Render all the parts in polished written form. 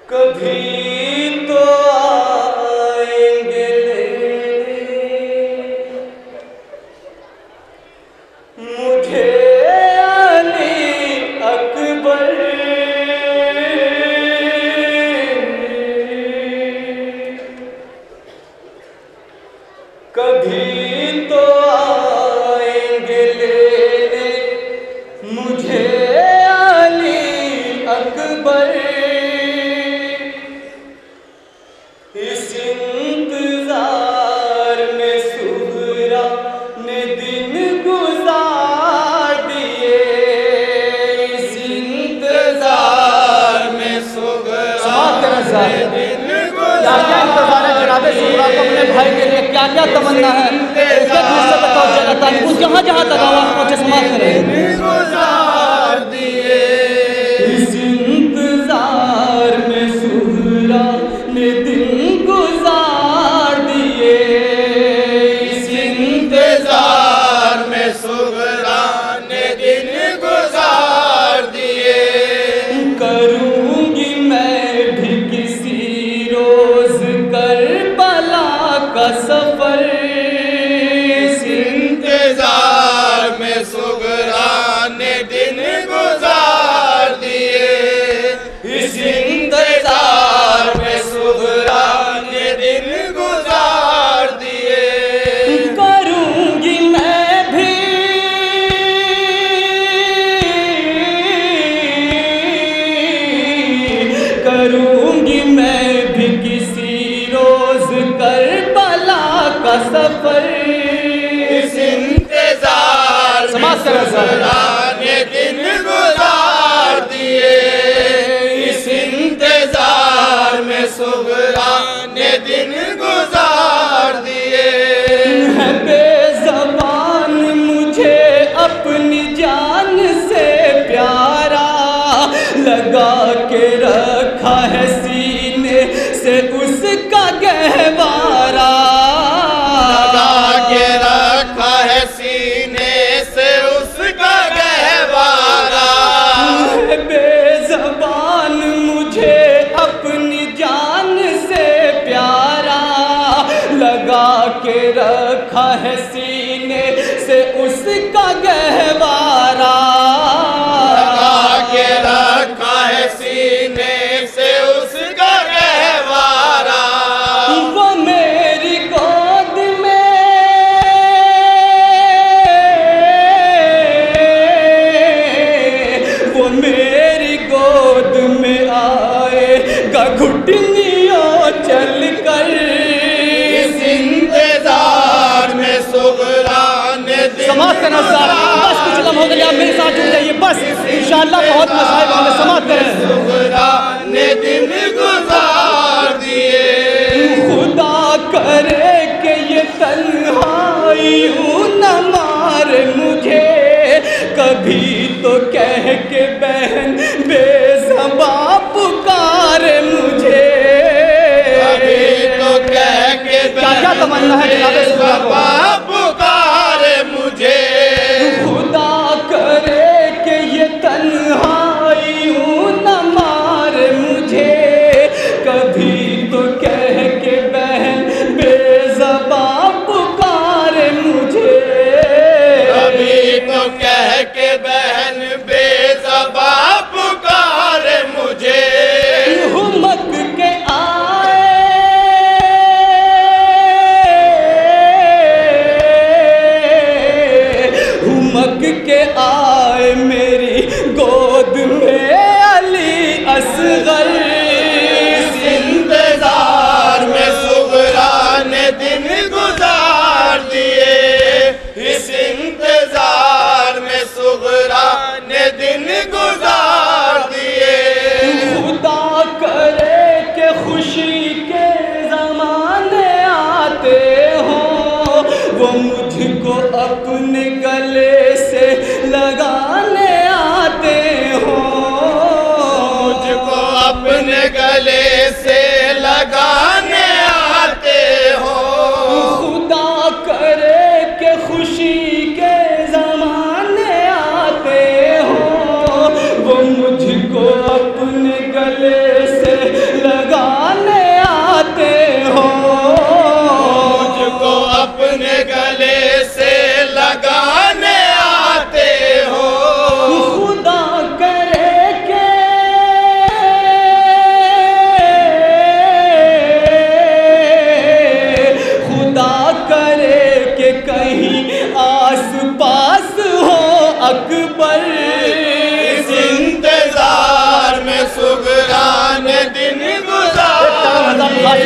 कभी तो आएंगे मुझे अली अकबर, कभी तो आएंगे लेने मुझे अली अकबर। इस इंतजार में सुहरा ने दिन गुजार दिए, इस इंतजार में सुहरा ने दिन गुजार दिए। क्या इंतजार है जनाबे सुहरा को अपने भाई के लिए, क्या क्या तमन्ना है, उसके दिल से बताओ जनाता है। वो जहाँ जहाँ तक आवाज पहुँचे समाप्त करें। गुजार दिए इस इंतजार में सुहरा ने दिन गुजार दिए, इस इंतजार में सुहरा ने दिन गुजार दिए। करूंगी मैं भी किसी रोज करबला का सफर, इस इंतजार में सुहरा ने दिन गुजार दिए, इस इंतजार में सुहरा ने दिन गुजार दिए। करूंगी मैं भी किसी रोज करबला का सफर, इस इंतजार में सुहरा ने दिन गुजार दिए, इस इंतजार में सुहरा ने दिन गुजार दिए। है बेज़बान मुझे अपनी जान से प्यारा, लगा के रखा है सीने से उसका गहवारा, लगा के रखा है सीने से उसका गहवारा। बेज़बान मुझे अपनी जान से प्यारा, लगा के रखा है सीने से उसका गहवारा, लगा के रखा है सीने से उसका गहवारा। वो मेरी गोद में, वो मेरी गोद में आएगा घुटनियों चल कर, इस इंतजार में सुहरा ने दिन समाप्त करना। बस कुछ लम्हों हो गया, आप मेरे साथ जुड़ जाइए बस, इंशाअल्लाह बहुत मसाइब हमें समाप्त करें। सुहरा ने दिन गुजार दिए, खुदा करे कि ये तन्हाई यूं न मारे मुझे, कभी तो कह के बहन बेज़बां पुकारे मुझे, कभी तो कह के क्या क्या तमन्ना है जनाबे सुहरा को पुकारे मुझे। खुदा करे कि ये तन्हाई यूं न मारे मुझे, कभी तो कह के बहन बेज़बां पुकारे मुझे, कभी तो कह के बहन बेज़बां पुकारे मुझे। हुमक के आए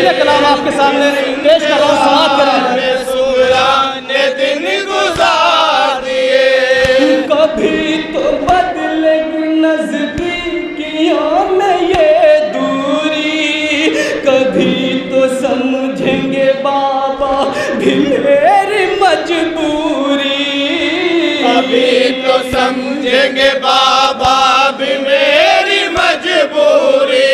शेर कलाम आपके सामने पेश कर रहा हूँ, समाप्त करें। सुगरान ने दिन गुजार दिए, कभी तो बदलेगी नजदीकियों में ये दूरी, कभी तो समझेंगे बाबा भी मेरी मजबूरी, अभी तो समझेंगे बाबा भी मेरी मजबूरी,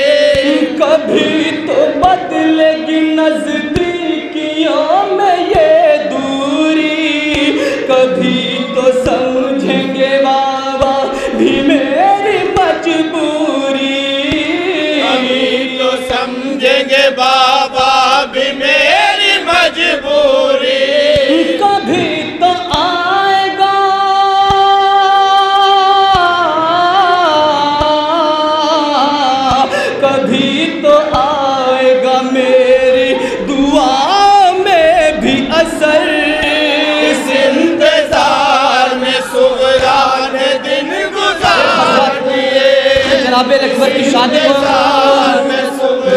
कभी तो बदलेगी नजदीकियों में ये दूरी, कभी तो समझेंगे बाबा भी मेरी मजबूरी, अभी तो समझेंगे बाबा भी मेरी मजबूरी, कभी तो आएगा कभी तो आएगा मेरी दुआ में भी असर, इस इंतजार में सुगरान ने दिन गुजार दिए, जनाबे अकबर की शादी को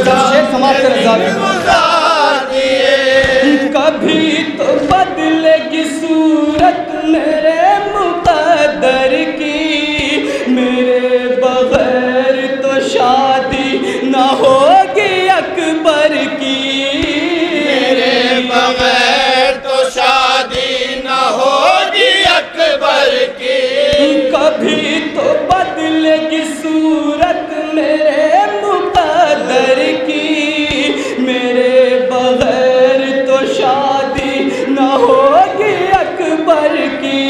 शेख समाप्त करें। गुजार दिए, कभी तो बदलेगी सूरत मेरे मुकद्दर की, मेरे बगैर तो शादी न होगी अकबर की, मेरे बगैर तो शादी न होगी अकबर की, कभी तो बदलेगी सूरत मेरे मुकद्दर की, मेरे बगैर तो शादी न होगी अकबर की,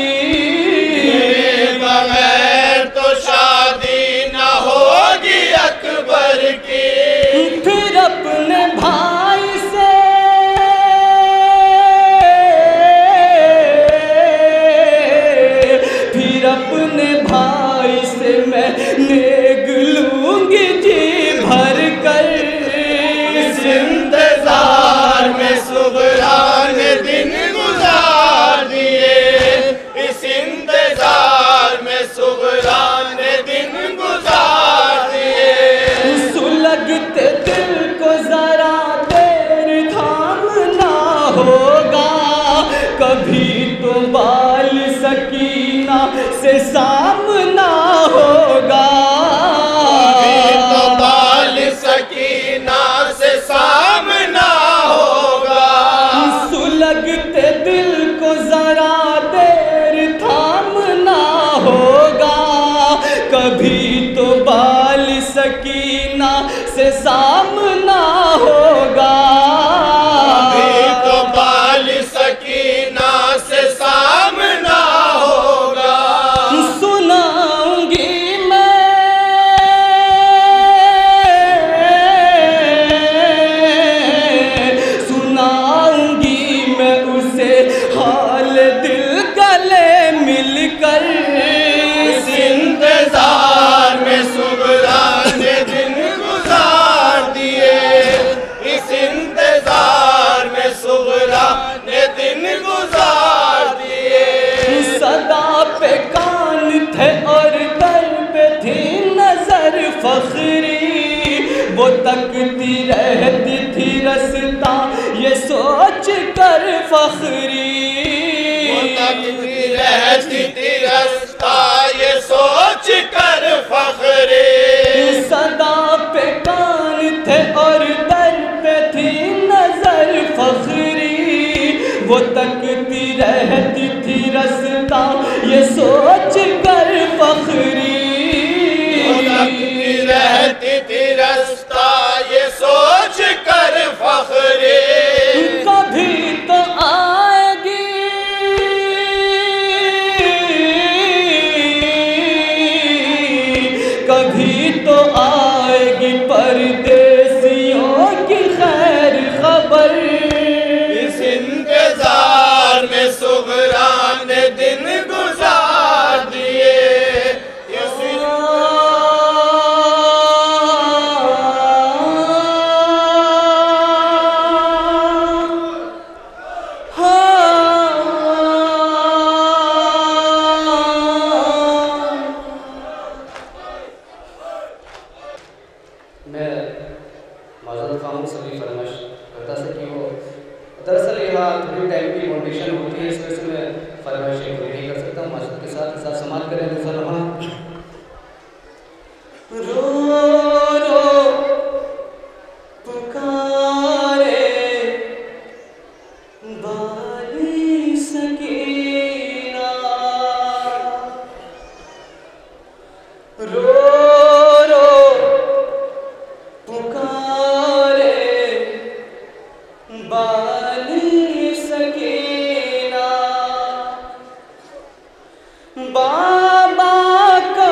मेरे बगैर तो शादी न होगी अकबर की, फिर अपने भाई से फिर अपने भाई से मैं नेग लूंगी जी भर कर, इस इंतजार में सुगरान ने दिन गुजार दिए, इस इंतजार में सुगरान ने दिन गुजार दिए, सुलगते दिल को जरा देर थामना होगा, कभी तो बाल सकीना से सामना होगा, अभी तो बाल सकीना से सामना होगा, सुलगते दिल को जरा देर थामना होगा, कभी तो बाल सकीना से सामना होगा, अभी तो बाल सकीना से सामना होगा, सुनाऊंगी मैं उसे हाल दिल गले मिलकर, इस इंतजार में सुगरान ने दिन गुजार दिए, इस इंतजार में सुगरान ने दिन गुजार दिए, सदा पे कान थे और दर पे थी नजर फखरी, वो तकती रहती थी रास्ता ये सोच कर फखरी, वो तकती रहती थी रास्ता ये सोच कर फखरी, सदा पे कान थे और दर पे थी नजर फखरी, वो तकती रहती थी रास्ता ये सोच कर फखरी, वो तकती रहती थी रास्ता ये सोच कर फखरी, कभी तो आएगी कभी तो आएगी परदेसियों की खैर खबर, इस इंतजार में सुगरान ने दिन गुजार दिए, मैं माजरत खाऊं सभी फरमाइश होता से कि वो दरअसल यहाँ थोड़ी टाइम की बाउंडेशन होती है, इस वजह से मैं फरमाइशें पूरी नहीं कर सकता हूँ। माशूक के साथ समाप्त करें दूसरा लम्हा। रो रो पुकारे बाली सकीना, रो रो पुकारे बाली सकीना, बाबा को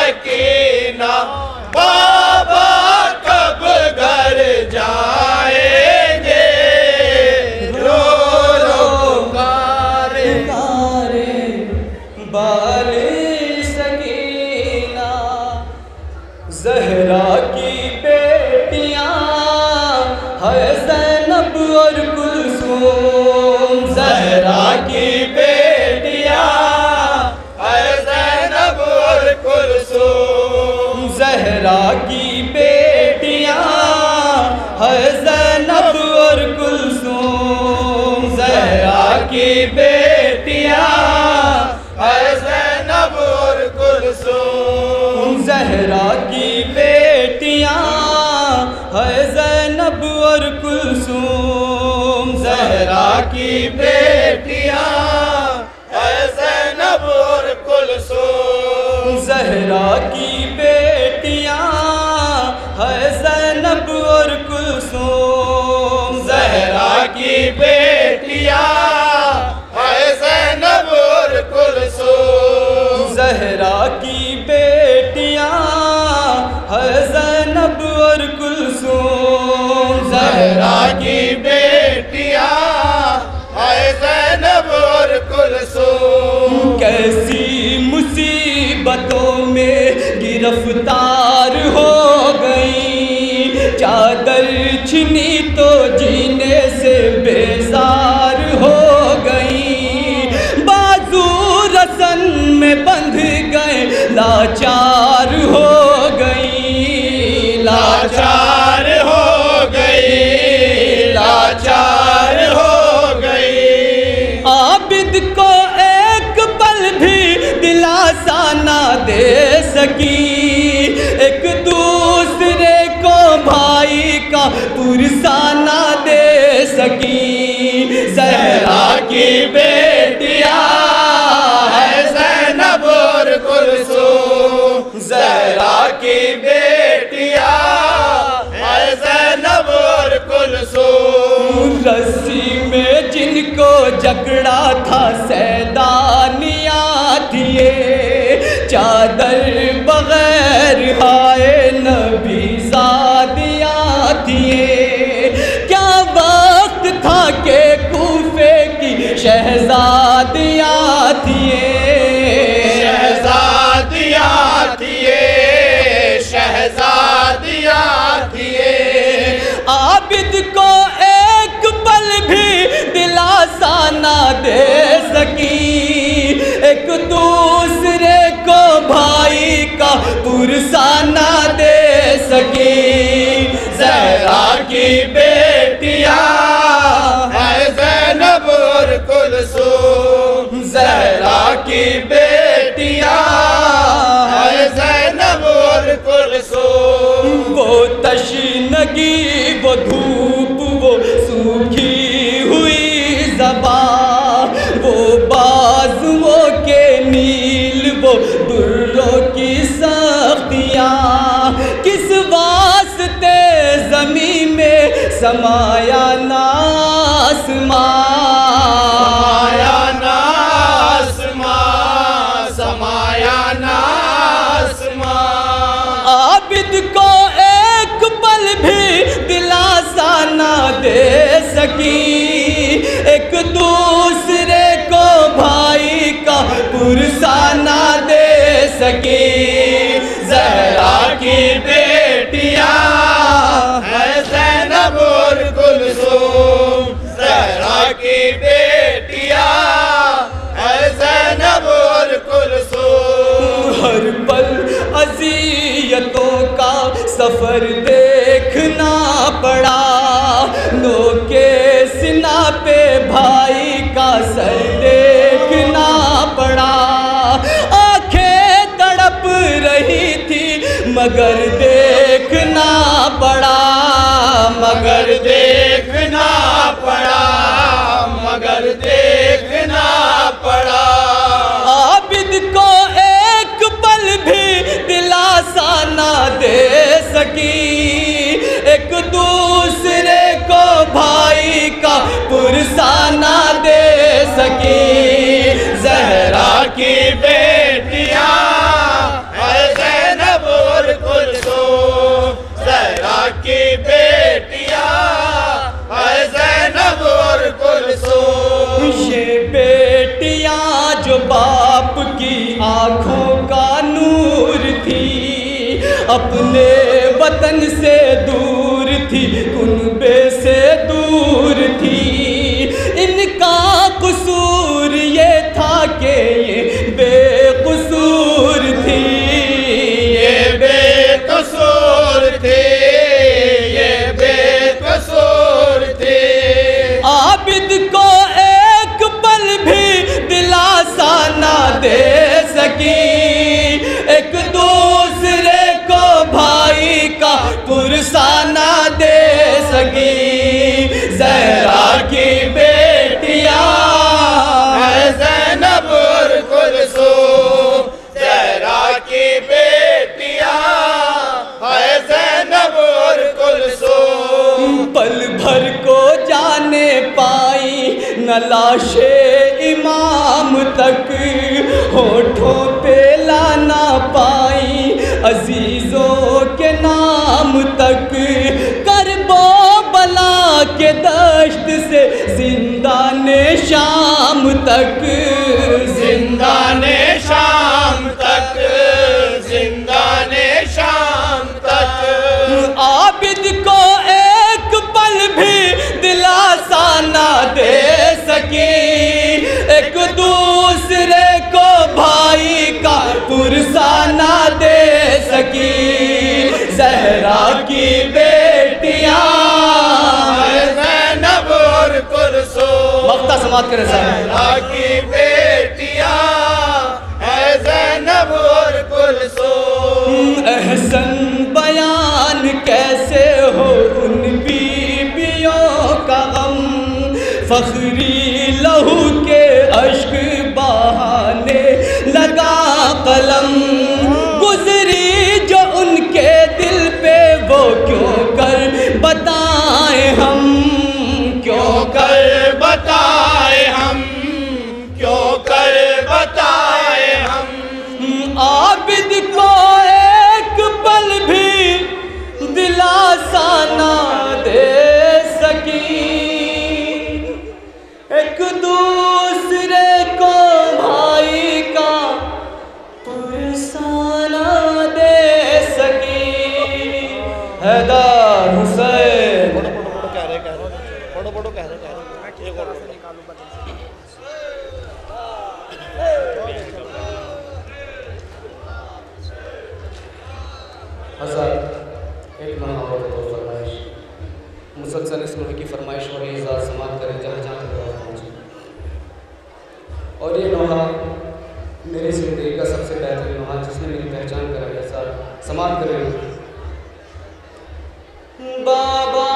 सकीना, बाबा कब घर जाएंगे, रो रो पुकारे बाले सकीना। ज़हरा की बेटियां है ज़ैनब और कुलसूम, ज़हरा की बेटियां है ज़ैनब और कुलसूम, ज़हरा की बेटियां है ज़ैनब और कुलसूम, ज़हरा की बेटियां है ज़ैनब और कुलसूम, ज़हरा की बेटियां है ज़ैनब और कुलसूम, ज़हरा की बेटियां है ज़ैनब और कुलसूम, ज़हरा की बेटियां है ज़ैनब और कुलसूम, ज़हरा की बेटियां है ज़ैनब और कुलसूम, ज़हरा की बेटियां है ज़ैनब और कुलसूम, ज़हरा की बेटियां है ज़ैनब और कुलसूम। कैसी मुसीबतों में गिरफ्तार हो गई, चादर छिनी तो जीने से बेजार हो गई, बाजू रसन में बंध गए लाचार हो गई, लाचार हो गई, लाचार हो गई। आबिद को एक पल भी दिलासा ना दे सकी, एक दूसरे को भाई का पुरसा ना दे सकी। ज़हरा की बेटियां है ज़ैनब और कुलसूम, ज़हरा की बेटियां है ज़ैनब और कुलसूम। रस्सी में जिनको जकड़ा था सैदानियाँ थिए, चादर बगैर हाय नबी ज़ादियाँ थिए। क्या वक्त था के कूफे की शहज़ादियाँ थिए, शहज़ादियाँ थिए, शहज़ादियाँ थिए। आबिद को एक पल भी दिलासा ना दे सकी, एक दूसरे को भाई का पुरसा ना दे सकी। ज़हरा की बेटियां है ज़ैनब और कुलसूम, ज़हरा की बेटियां है ज़ैनब और कुलसूम। वो तशनगी, वो धूप, वो सूखी हुई ज़बां, वो बाजुओं के नील, वो दुर्रों की सख्तियाँ, किस वास्ते ज़मीं में समाया नासमां, समाया नासमां, समाया नासमां। आबिद को एक पल भी दिलासा ना दे सकी, एक दूसरे को भाई का पुरसा ना दे सकी। ज़हरा की बेटियां है ज़ैनब और कुलसूम, ज़हरा की बेटियां है ज़ैनब और कुलसूम। हर पल अज़ियतों का सफ़र देखना पड़ा, नोके सिना पे भाई का सर देखना पड़ा। आंखें तड़प रही थी मगर देखना पड़ा, मगर देखना पड़ा, मगर देखना पड़ा। आबिद को एक पल भी दिलासा ना दे सकी, एक दूसरे को भाई का पुरसा ना दे सकी। ज़हरा की बेटियां है आपकी आँखों का नूर थी, अपने वतन से दूर थी, कुनबे से दूर थी। इनका कसूर ये था कि ये बेकसूर थी, ये बेकसूर थी, ये बेकसूर थी। आबिद को एक पल भी दिलासा ना दे सकी, एक दूसरे को भाई का पुरसा ना दे सकी। ज़हरा की बेटियां है ज़ैनब और कुलसूम, ज़हरा की बेटियां है ज़ैनब और कुलसूम। पल भर को जाने पाई न लाशे इमाम तक, होठों पे लाना पाई अजीजों के नाम तक। करबो बला के दश्त से जिंदाने शाम तक, जिंदाने शाम तक, जिंदाने शाम तक। आबिद को एक पल भी दिलासा ना दे सकी, एक दूसरे को भाई का पुरसा ना दे सकी। ज़हरा की बेटियां है ज़ैनब और कुलसूम, मक्ता समाप्त करें साहब। ज़हरा की बेटियां है ज़ैनब और कुलसूम। एहसन बयान कैसे हो उन बीबियों का गम, फखरी लहू के अश्क बहाने लगा कलम। गुजरी जो उनके दिल पे वो क्यों कर बताएं हम, क्यों कर बताए हम, क्यों कर बताए हम। आबिद को एक पल भी दिलासा ना दे सकी, एक दूसरे को भाई का पुरसा ना दे सकी। हैदर हुसैन हज़रत एक लम्हा और तो फरमाइश, मुसलसल इस नोहे की फरमाइश और इज़ाज़ समाप्त करें जहाँ जहाँ तक बात पहुँचे। और ये नोहा मेरी ज़िंदगी का सबसे बेहतरीन नोहा जिसने मेरी पहचान कराई है। साथ समाप्त करें। बाबा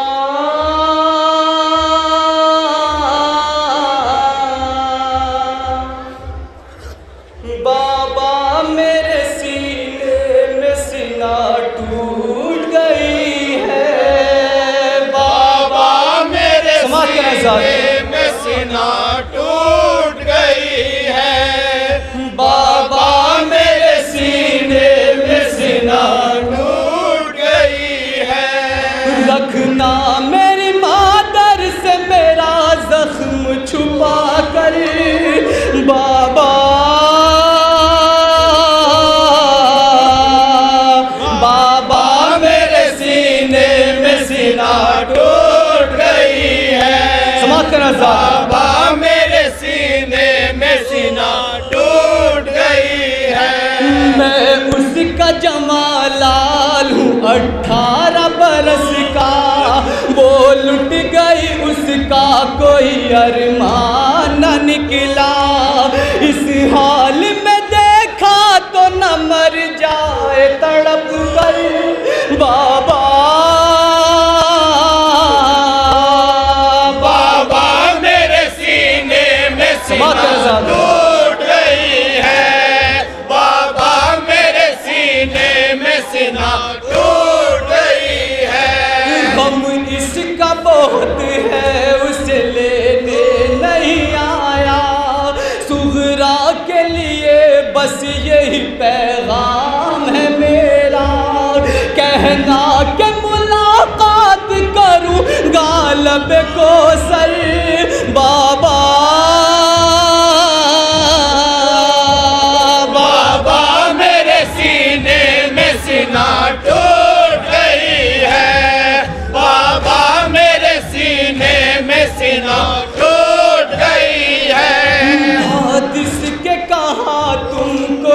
बाबा मेरे सीने में सीना टूट गई है, बाबा मेरे सीने में सीना टूट गई है, बाबा मेरे सीने में सीना टूट गई है। रखना मेरी मादर से मेरा जख्म छुपा कर, बाबा बाबा मेरे सीने में सीना टूट गई है, समाप्त करना साहब। बाबा मेरे सीने में सीना टूट गई है। मैं उसका जमालाल हूँ 18 बरस का, वो लुट गई उसका कोई अरमान न निकला। इस हाल में देखा तो न मर जाए तड़प कर, बाबा बाबा मेरे सीने में सीना टूट गई है, बाबा मेरे सीने में सीना टूट गई है। गम इसका बहुत है उसे लेने नहीं आया, सुगरा के लिए बस यही पैगाम है मेरा, कहना कि मुलाकात करूं गालब को सर, बाबा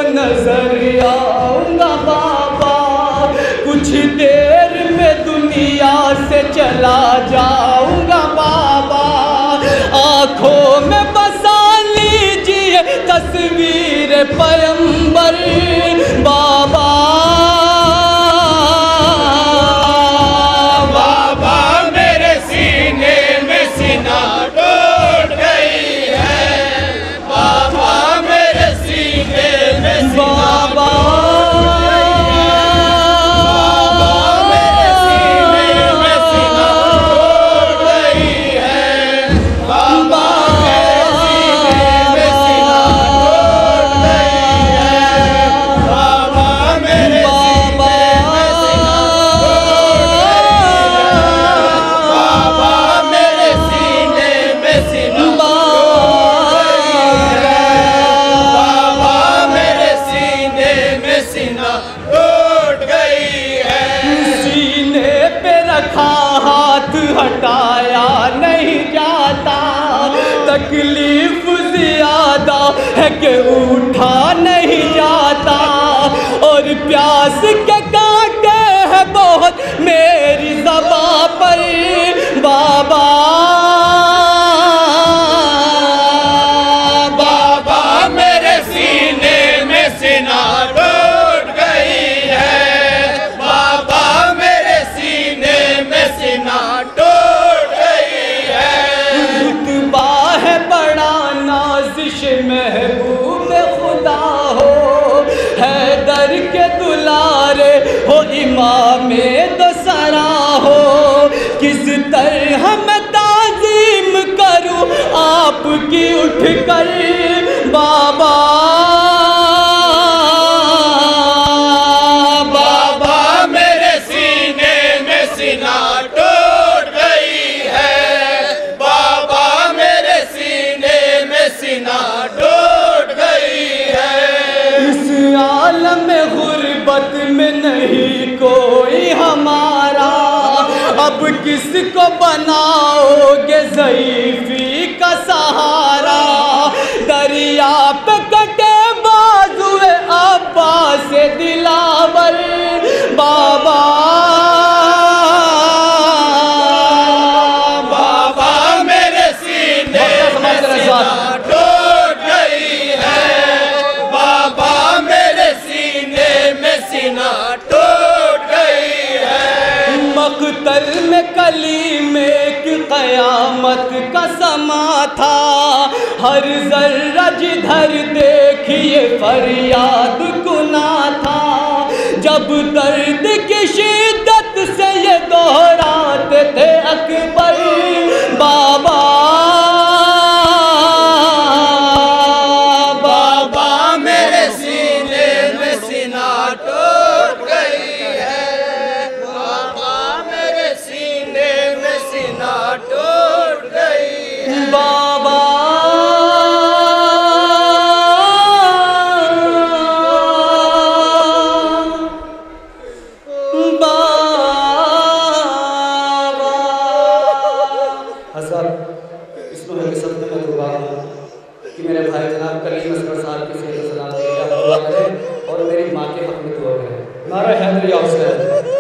नजर आऊंगा बाबा, कुछ देर में दुनिया से चला जाऊंगा बाबा। आंखों में बसा लीजिए तस्वीर पैगंबर बाबा। बाबा मेरे सीने में सीना टूट गई है, बाबा मेरे सीने में सीना हटाया नहीं जाता, तकलीफ ज्यादा है कि उठा नहीं जाता, और प्यास के कांटे हैं बहुत मेरी ज़बां पर बाबा। बाबा मेरे सीने में सीना टूट गई है, बाबा मेरे सीने में सीना टूट गई है। रुतबा है बड़ा नाज़िश महबूब खुदा हो, हैदर के दुलारे हो इमामे दो सरा हो। किस तरह मैं ताज़ीम करूं आपकी उठकर बाबा। बाबा मेरे सीने में सीना टूट गई है, बाबा मेरे सीने में सीना टूट गई है। इस आलम गुर्बत में नहीं कोई हमारा, अब किसको बनाओगे ज़ईफ़ी का सहारा। दरिया पे कटे बाजुए अब्बास दिलावर बाबा। बाबा मेरे सीने में सीना टूट गई है, बाबा मेरे सीने में सीना टूट गई है। मक़तल में कलीमे की क़यामत का समा था, हर ज़र्रा जिधर देखिए फरियाद गुना था। जब दर्द की शिद्दत से ये दोहराते थे अकबर बाबा। बाबा मेरे सीने में सीना टूट गई है, बाबा मेरे सीने में सीना टूट गई है। बाबा कि मेरे भाई जनाब कलीम असगर साहब की सेहत सलामती और मेरी माँ के हक में दुआ करें। नारा हैदर या हुसैन।